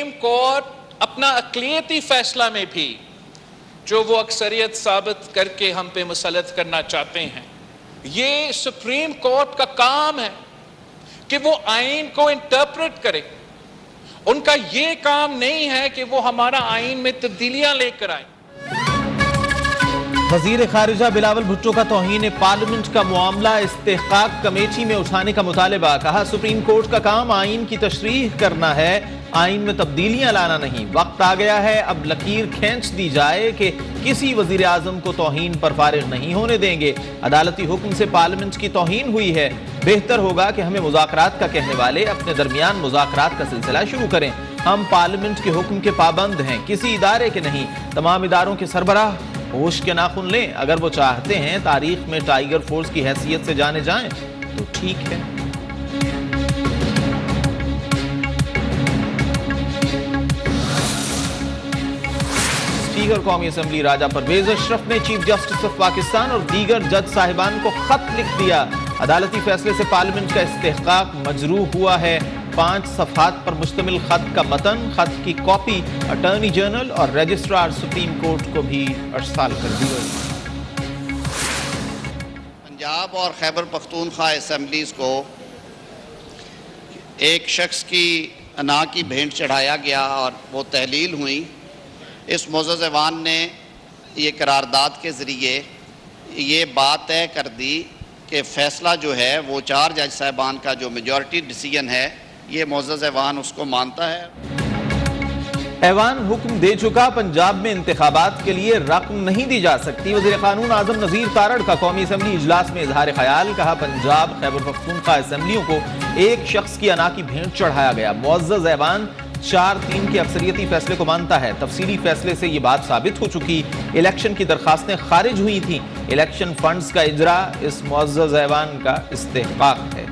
Supreme court अपना अक़लियती फैसला में भी जो वो अक्सरियत साबित करके हम पे मुसल्लत करना चाहते हैं, ये सुप्रीम कोर्ट का काम है कि वो आइन को इंटरप्रेट करे। उनका ये काम नहीं है कि वो हमारा आइन में तब्दीलियां लेकर आए। वजीर खारिजा बिलावल भुट्टो का तौहीन पार्लियामेंट का मामला इस्तेहकाक कमेटी में उठाने का मुतालबा। कहा सुप्रीम कोर्ट का काम आइन की तशरीह करना है, आइन में तब्दीलियां लाना नहीं। वक्त आ गया है अब लकीर खींच दी जाए कि किसी वजीर आजम को तौहीन पर फारिग नहीं होने देंगे। अदालती हुक्म से पार्लियामेंट की तौहीन हुई है, बेहतर होगा कि हमें मुज़ाकरात का कहने वाले अपने दरमियान मुज़ाकरात का सिलसिला शुरू करें। हम पार्लियामेंट के हुक्म के पाबंद हैं, किसी इदारे के नहीं। तमाम इदारों के सरबराह होश के नाखुन लें। अगर वो चाहते हैं तारीख में टाइगर फोर्स की हैसियत से जाने जाएं तो ठीक है। स्पीकर कौमी असम्बली राजा परवेज अशरफ ने चीफ जस्टिस ऑफ पाकिस्तान और दीगर जज साहिबान को खत लिख दिया। अदालती फैसले से पार्लियामेंट का इस्तेहकाक मजरूह हुआ है। 5 सफ़हात पर मुश्तमिल खत का मतन, खत की कॉपी अटॉर्नी जनरल और रजिस्ट्रार सुप्रीम कोर्ट को भी अरसाल कर दी गई। पंजाब और खैबर पख्तूनख्वा असम्बलीज़ को एक शख्स की अना की भेंट चढ़ाया गया और वो तहलील हुई। इस मुअज़्ज़ज़ ऐवान ने ये करारदाद के ज़रिए ये बात तय कर दी कि फ़ैसला जो है वो 4 जज साहिबान का जो मेजॉरिटी डिसीजन है, ये मुअज़्ज़ज़ ऐवान उसको मानता है। ऐवान हुक्म दे चुका, पंजाब में इंतखाबात के लिए रकम नहीं दी जा सकती। वज़ीर क़ानून आज़म नज़ीर तारड़ का कौमी असम्बली इजलास में इजहार ख्याल। कहा पंजाब खैबर पख्तूनख्वा असम्बलियों को एक शख्स की अना की भेंट चढ़ाया गया। मुअज़्ज़ज़ ऐवान 4-3 के अक्सरियती फैसले को मानता है। तफसीली फैसले से ये बात साबित हो चुकी। इलेक्शन की दरखास्तें खारिज हुई थी। इलेक्शन फंड्स का इजरा इस मुअज़्ज़ज़ ऐवान का इस्तेहकाक है।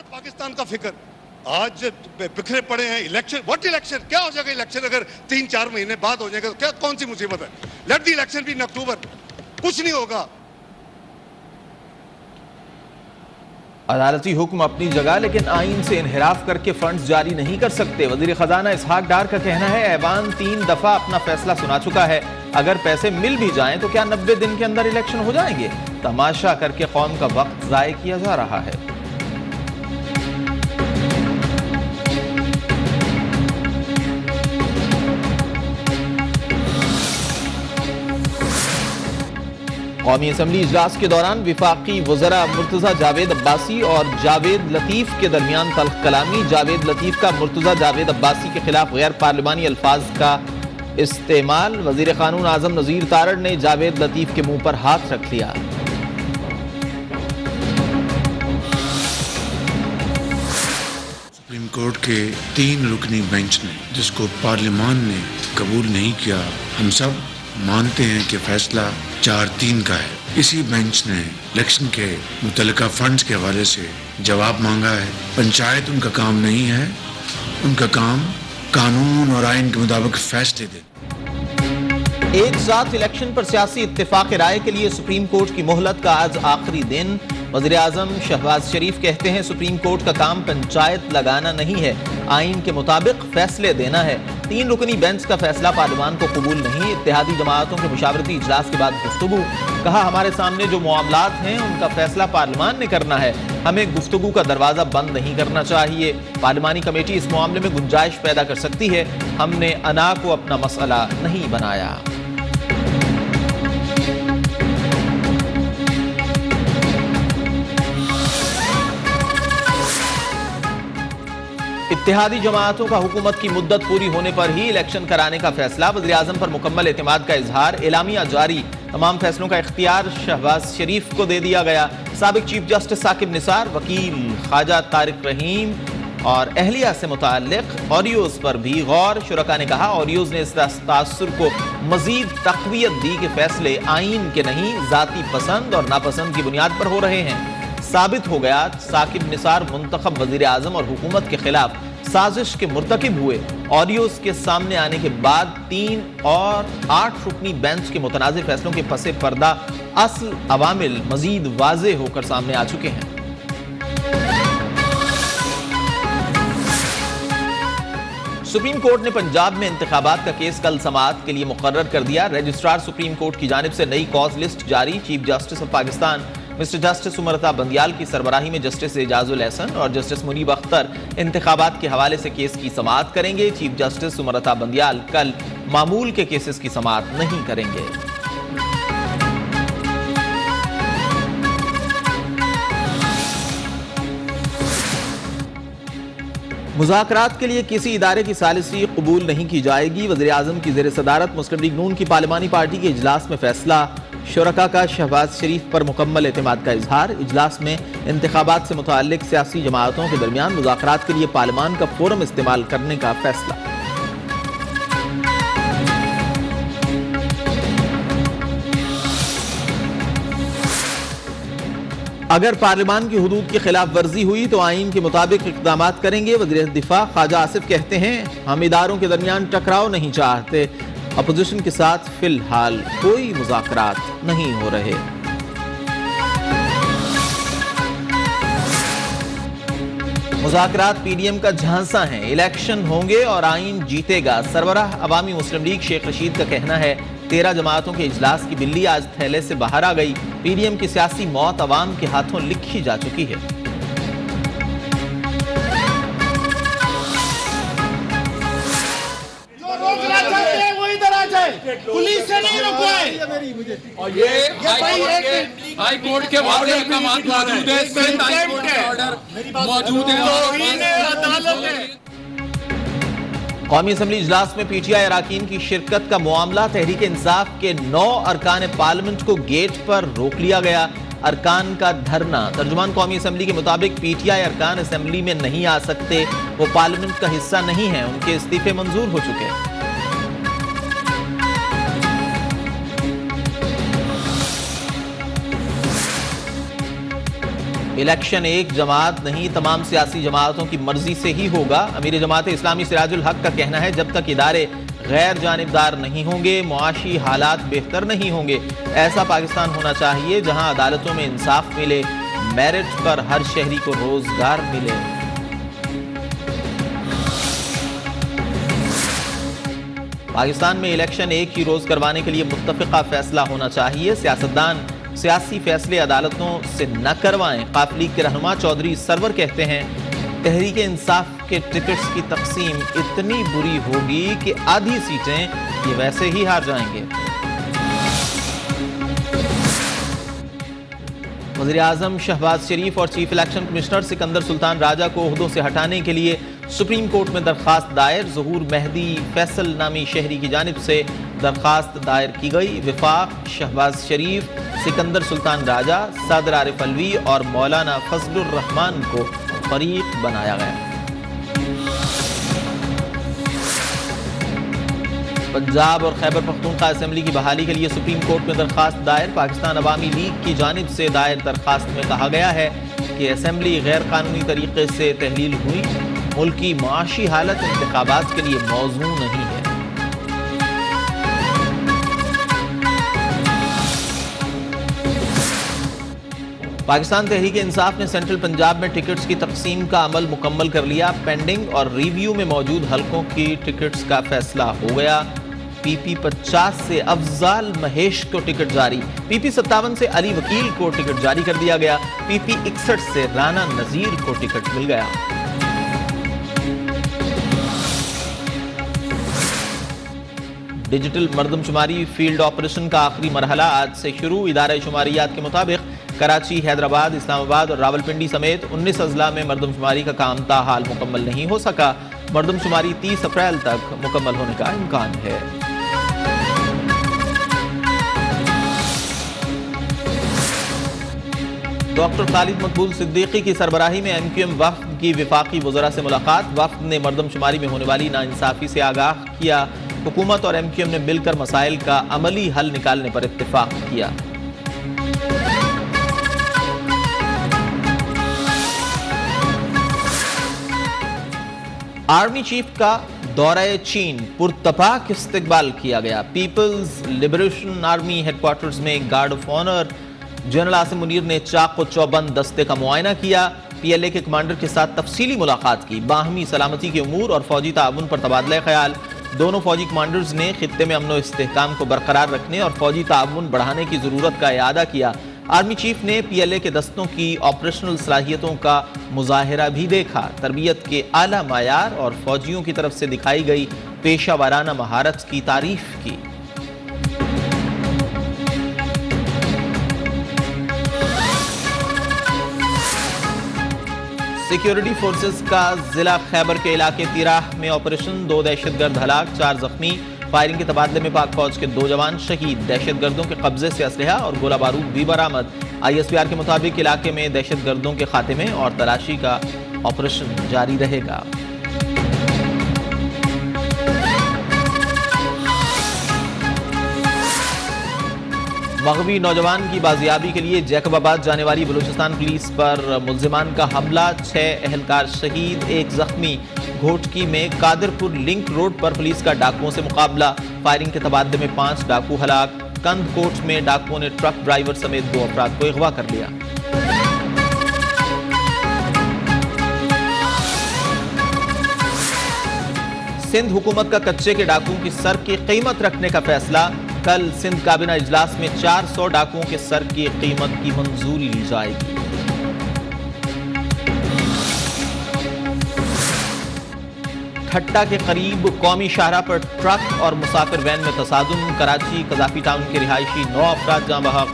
पाकिस्तान का फिक्र आज बिखरे पड़े हैं। Election, what election? क्या हो जाएगा इलेक्शन अगर 3-4 महीने बाद हो जाएगा तो क्या, कौन सी मुसीबत है? Let the election be in October, कुछ नहीं होगा। अदालती हुक्म अपनी जगह, लेकिन आइन से इनहिराफ करके फंड्स जारी नहीं कर सकते। वजीर खजाना इसहाक डार का कहना है ऐवान 3 दफा अपना फैसला सुना चुका है। अगर पैसे मिल भी जाएं तो क्या 90 दिन के अंदर इलेक्शन हो जाएंगे? तमाशा करके कौम का वक्त जाय किया जा रहा है। कौमी असम्बली इजलास के दौरान विफाकी वज़रा मुर्तज़ा जावेद अब्बासी और जावेद लतीफ़ के दरमियान तल्ख कलामी। जावेद लतीफ़ का मुर्तज़ा जावेद अब्बासी के खिलाफ गैर पार्लिमानी अल्फाज का इस्तेमाल। वज़ीर क़ानून आज़म नज़ीर तारड़ ने जावेद लतीफ़ के मुंह पर हाथ रख लिया। सुप्रीम कोर्ट के 3 रुकनी बेंच ने, जिसको पार्लियामान ने कबूल नहीं किया, हम सब मानते हैं कि फैसला 4-3 का है। इसी बेंच ने इलेक्शन के मुतल्लिका फंड्स के हवाले से जवाब मांगा है। पंचायत उनका काम नहीं है, उनका काम कानून और आइन के मुताबिक फैसले दे। एक साथ इलेक्शन पर सियासी इत्तेफाक राय के लिए सुप्रीम कोर्ट की मोहलत का आज आखिरी दिन। वज़ीर आज़म शहबाज शरीफ कहते हैं सुप्रीम कोर्ट का काम पंचायत लगाना नहीं है, आइन के मुताबिक फैसले देना है। 3 रुकनी बेंच का फैसला पार्लियामान को कबूल नहीं। इत्तेहादी जमातों के मुशावरती इजलास के बाद गुफ्तगू। कहा हमारे सामने जो मामलात हैं उनका फैसला पार्लियामान ने करना है, हमें गुफ्तगू का दरवाज़ा बंद नहीं करना चाहिए। पार्लियामानी कमेटी इस मामले में गुंजाइश पैदा कर सकती है, हमने अना को अपना मसला नहीं बनाया। इत्तेहादी जमातों का हुकूमत की मुद्दत पूरी होने पर ही इलेक्शन कराने का फैसला। वज़ीर आज़म पर मुकम्मल एतमाद का इजहार। एलामिया जारी। तमाम फैसलों का इख्तियार शहबाज शरीफ को दे दिया गया। साबिक चीफ जस्टिस साकिब निसार, वकील ख्वाजा तारिक रहीम और अहलिया से मुताल्लिक ऑडियोज पर भी गौर। शुरका ने कहा ऑडियोज ने इस तासुर को मजीद तक़वियत दी कि फैसले आइन के नहीं, ज़ाती पसंद और नापसंद की बुनियाद पर हो रहे हैं। साबित हो गया साकिब निसार मुंतखब वज़ीर आज़म और हुकूमत के खिलाफ साजिश के मुर्तकिब हुए। ऑडियोज के सामने आने के बाद 3 और 8 रुकनी बेंच के मुतनाज़िर फैसलों के पसे पर्दा असल अवामिल मजीद वाज़े होकर सामने आ चुके हैं। सुप्रीम कोर्ट ने पंजाब में इंतखाबात का केस कल समाअत के लिए मुकर्रर कर दिया। रजिस्ट्रार सुप्रीम कोर्ट की जानिब से नई कॉज लिस्ट जारी। Chief justice of Pakistan mister justice सुमरता बंदियाल की सरबराही में जस्टिस एजाजुल एहसन और जस्टिस मुनीब अख्तर इंतखाबात के हवाले से केस की समाअत करेंगे। चीफ जस्टिस सुमरता बंदियाल कल मामूल के केसेस की समाअत नहीं करेंगे। मुज़ाकरात के लिए किसी इदारे की सालिसी कबूल नहीं की जाएगी। वज़ीर आज़म की ज़ेर सदारत मुस्लिम लीग नून की पार्लिमानी पार्टी के इजलास में फैसला। शुरका का शहबाज शरीफ पर मुकम्मल एतमाद का इजहार। इजलास में इंतखाबात से मुताल्लिक सियासी जमातों के दरमियान मुज़ाकरात के लिए पार्लिमान का फोरम इस्तेमाल करने का फैसला। अगर पार्लिमान की हुदूद की खिलाफ वर्जी हुई तो आइन के मुताबिक इक़दाम करेंगे। वज़ीर दिफा ख्वाजा आसिफ कहते हैं, हम इदारों के दरमियान टकराव नहीं चाहते। अपोजिशन के साथ फिलहाल कोई मुज़ाकरात नहीं हो रहे। मुज़ाकरात पीडीएम का झांसा है। इलेक्शन होंगे और आइन जीतेगा। सरबराह अवामी मुस्लिम लीग शेख रशीद का कहना है, 13 जमातों के इजलास की बिल्ली आज थैले से बाहर आ गई। पीडीएम की सियासी मौत अवाम के हाथों लिखी जा चुकी है। पुलिस से नहीं रुकवाए। और ये हाई कोर्ट के वादे अहकामात मौजूद है, इसमें हाई कोर्ट के ऑर्डर मौजूद है। कौमी असम्बली इजलास में पीटीआई अरकान की शिरकत का मामला। तहरीक इंसाफ के 9 अरकान पार्लियामेंट को गेट पर रोक लिया गया। अरकान का धरना। तर्जुमान कौमी असम्बली के मुताबिक पीटीआई अरकान असम्बली में नहीं आ सकते, वो पार्लियामेंट का हिस्सा नहीं है, उनके इस्तीफे मंजूर हो चुके हैं। इलेक्शन एक जमात नहीं, तमाम सियासी जमातों की मर्जी से ही होगा। अमीर जमात इस्लामी सिराजुल हक का कहना है, जब तक इदारे गैर जानिबदार नहीं होंगे, मुआशी हालात बेहतर नहीं होंगे। ऐसा पाकिस्तान होना चाहिए जहां अदालतों में इंसाफ मिले, मेरिट पर हर शहरी को रोजगार मिले। पाकिस्तान में इलेक्शन एक ही रोज करवाने के लिए मुत्तफिका फैसला होना चाहिए। सियासतदान सियासी फैसले अदालतों से न करवाएं। काफ लीग के रहनुमा चौधरी सरवर कहते हैं, तहरीक इंसाफ के टिकट्स की तकसीम इतनी बुरी होगी कि आधी सीटें ये वैसे ही हार जाएंगे। वज़ीर आज़म शहबाज शरीफ और chief election commissioner Sikandar Sultan Raja को ओहदों से हटाने के लिए सुप्रीम कोर्ट में दरखास्त दायर। ज़हूर मेहदी फैसल नामी शहरी की जानिब से दरखास्त दायर की गई। विफाक शहबाज शरीफ, सिकंदर सुल्तान राजा, सदर आरिफ अलवी और मौलाना फजलुर रहमान को फरीक बनाया गया। पंजाब और खैबर पख्तूनख्वा असेंबली की बहाली के लिए सुप्रीम कोर्ट में दरखास्त दायर। पाकिस्तान अवामी लीग की जानिब से दायर दरखास्त में कहा गया है कि असेंबली गैर कानूनी तरीके से तहलील हुई। मुल्क की माशी हालत इंतखाबात के लिए मौजू नहीं है। पाकिस्तान तहरीक इंसाफ ने सेंट्रल पंजाब में टिकट्स की तकसीम का अमल मुकम्मल कर लिया। पेंडिंग और रिव्यू में मौजूद हलकों की टिकट्स का फैसला हो गया। पीपी 50 से अफजाल महेश को टिकट जारी। पीपी 57 से अली वकील को टिकट जारी कर दिया गया। पीपी 61 से राना नजीर को टिकट मिल गया। डिजिटल मर्दमशुमारी फील्ड ऑपरेशन का आखिरी मरहला आज से शुरू। इदारा शुमारियात के मुताबिक कराची, हैदराबाद, इस्लामाबाद और रावलपिंडी समेत 19 अजला में मर्दमशुमारी का काम ताहाल मुकम्मल नहीं हो सका। मर्दमशुमारी 30 अप्रैल तक मुकम्मल होने का इम्कान है। डॉक्टर खालिद मकबूल सिद्दीकी की सरबराही में MQM वफ्द की विफाकी वज़रा से मुलाकात। वफ्द ने मर्दमशुमारी में होने वाली नाइंसाफ़ी से आगाह किया। हुकूमत और MQM ने मिलकर मसाइल का अमली हल निकालने पर इत्तेफाक किया। आर्मी चीफ का दौरे चीन पुरतपाक इस्तकबाल किया गया। पीपल्स लिबरेशन आर्मी हेडक्वार्टर्स में guard of honour general Asim Munir ने चाक व चौबंद दस्ते का मुआयना किया। PLA के कमांडर के साथ तफसीली मुलाकात की, बाहमी सलामती के उमूर और फौजी ताउन पर तबादला ख्याल। दोनों फौजी कमांडर्स ने खित्ते में अमन व इस्तेहकाम को बरकरार रखने और फौजी ताउन बढ़ाने की ज़रूरत का इआदा किया। आर्मी चीफ ने PLA के दस्तों की ऑपरेशनल सलाहियतों का मुजाहिरा भी देखा। तरबियत के आला मायार और फौजियों की तरफ से दिखाई गई पेशा वाराना महारत की तारीफ की। सिक्योरिटी फोर्सेस का जिला खैबर के इलाके तिराह में ऑपरेशन, 2 दहशतगर्द हलाक, 4 जख्मी। फायरिंग के तबादले में पाक फौज के 2 जवान शहीद। दहशतगर्दों के कब्जे से असलहा और गोला बारूद भी बरामद। ISPR के मुताबिक इलाके में दहशतगर्दों के खात्मे और तलाशी का ऑपरेशन जारी रहेगा। मगवी नौजवान की बाजियाबी के लिए जैकबाबाद जाने वाली बलूचिस्तान पुलिस पर मुल्जिमान का हमला, 6 एहलकार शहीद, 1 जख्मी। घोटकी में कादरपुर लिंक रोड पर पुलिस का डाकुओं से मुकाबला, फायरिंग के तबादले में 5 डाकू हलाक। कंदकोट में डाकुओं ने ट्रक ड्राइवर समेत 2 अफराद को अगवा कर लिया। सिंध हुकूमत का कच्चे के डाकुओं की सर की कीमत रखने का फैसला। कल सिंध काबीना इजलास में 400 डाकुओं के सर की कीमत की मंजूरी ली जाएगी। ठट्टा के करीब कौमी शाहरा पर ट्रक और मुसाफिर वैन में तसादुम। कराची कजाफी टाउन के रिहायशी 9 अफराद जाँ बहक।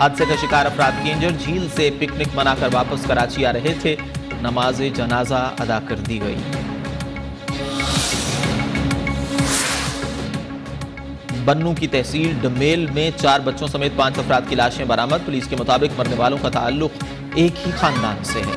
हादसे का शिकार अफराद की इंजर। झील से पिकनिक मनाकर वापस कराची आ रहे थे। नमाज जनाजा अदा कर दी गई। बन्नू की तहसील डमेल में 4 बच्चों समेत 5 अफराद की लाशें बरामद। पुलिस के मुताबिक मरने वालों का ताल्लुक एक ही खानदान से है।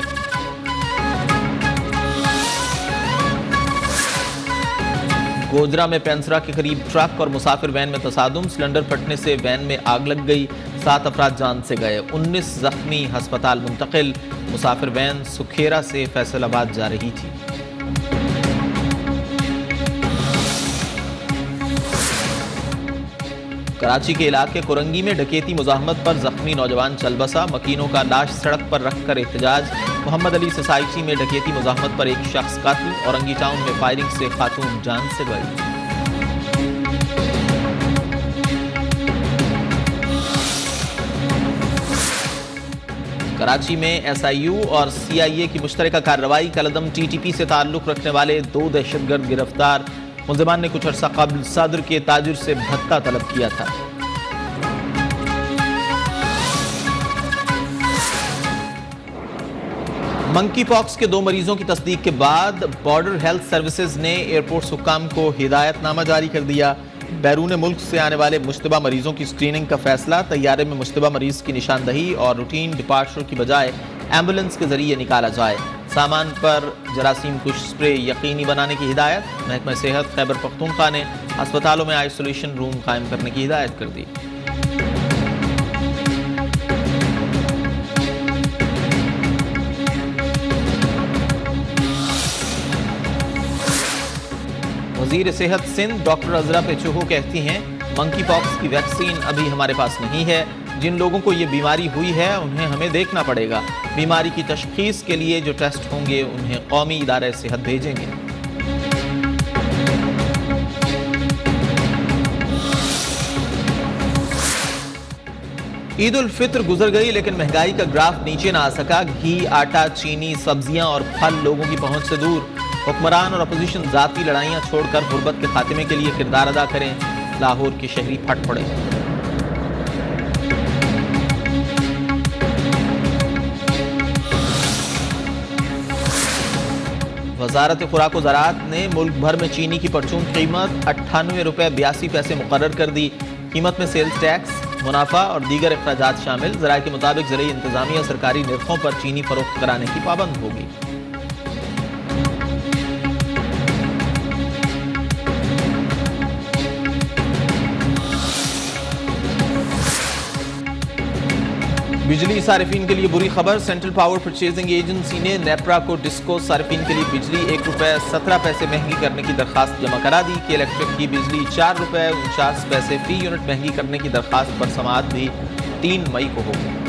गोजरा में पेंसरा के करीब ट्रक और मुसाफिर वैन में तसादुम। सिलेंडर फटने से वैन में आग लग गई, 7 अफराद जान से गए, 19 जख्मी, अस्पताल मुंतकिल। मुसाफिर वैन सुखेरा से फैसलाबाद जा रही थी। कराची के इलाके कुरंगी में डकैती मुजाहमत पर जख्मी नौजवान चल बसा। मकीनों का लाश सड़क पर रखकर एहतजाज। मोहम्मद अली सोसाइटी में डकैती मुजाहमत पर 1 शख्स कातिल। औरंगी टाउन में फायरिंग से खातून जान से गई। कराची में SIU और CIA की मुश्तरका कार्रवाई। कलदम TTP से ताल्लुक रखने वाले 2 दहशतगर्द गिरफ्तार। मुल्जिमान ने कुछ अर्सा कबल सदर के ताजिर से भत्ता तलब किया था। मंकी पॉक्स के 2 मरीजों की तस्दीक के बाद बॉर्डर हेल्थ सर्विसेज ने एयरपोर्ट हुक्काम को हिदायतनामा जारी कर दिया। बैरून मुल्क से आने वाले मुश्तबा मरीजों की स्क्रीनिंग का फैसला। तैयारे में मुश्तबा मरीज की निशानदही और रूटीन डिपार्चर की बजाय एम्बुलेंस के जरिए निकाला जाए। सामान पर जरासीम कुश स्प्रे यकीनी बनाने की हिदायत। महकमा सेहत खैबर पख्तूनख्वा ने अस्पतालों में आइसोलेशन रूम कायम करने की हिदायत कर दी। वजीर सेहत सिंध डॉक्टर अजरा पेचोहो कहती हैं, मंकी पॉक्स की वैक्सीन अभी हमारे पास नहीं है। जिन लोगों को ये बीमारी हुई है उन्हें हमें देखना पड़ेगा। बीमारी की तशखीस के लिए जो टेस्ट होंगे उन्हें कौमी इदारे सेहत भेजेंगे। ईद उल फित्र गुजर गई लेकिन महंगाई का ग्राफ नीचे ना आ सका। घी, आटा, चीनी, सब्जियां और फल लोगों की पहुंच से दूर। हुक्मरान और अपोजिशन जाती लड़ाइयां छोड़कर गुर्बत के खात्मे के लिए किरदार अदा करें। लाहौर के शहरी फट पड़े। वजारत खुराक व ज़राअत ने मुल्क भर में चीनी की परचून कीमत 98 रुपये 82 पैसे मुकर्रर कर दी। कीमत में सेल्स टैक्स, मुनाफा और दीगर अखराजात शामिल। ज़राए के मुताबिक ज़राई इंतजामिया सरकारी निर्खों पर चीनी फरोख्त कराने की पाबंद होगी। बिजली सारिफिन के लिए बुरी खबर। सेंट्रल पावर परचेजिंग एजेंसी ने नेपरा को डिस्को सारिफिन के लिए बिजली 1 रुपये 17 पैसे महंगी करने की दरखास्त जमा करा दी। कि इलेक्ट्रिक की बिजली 4 रुपये 49 पैसे फी यूनिट महंगी करने की दरखास्त पर समाअत भी 3 मई को होगी।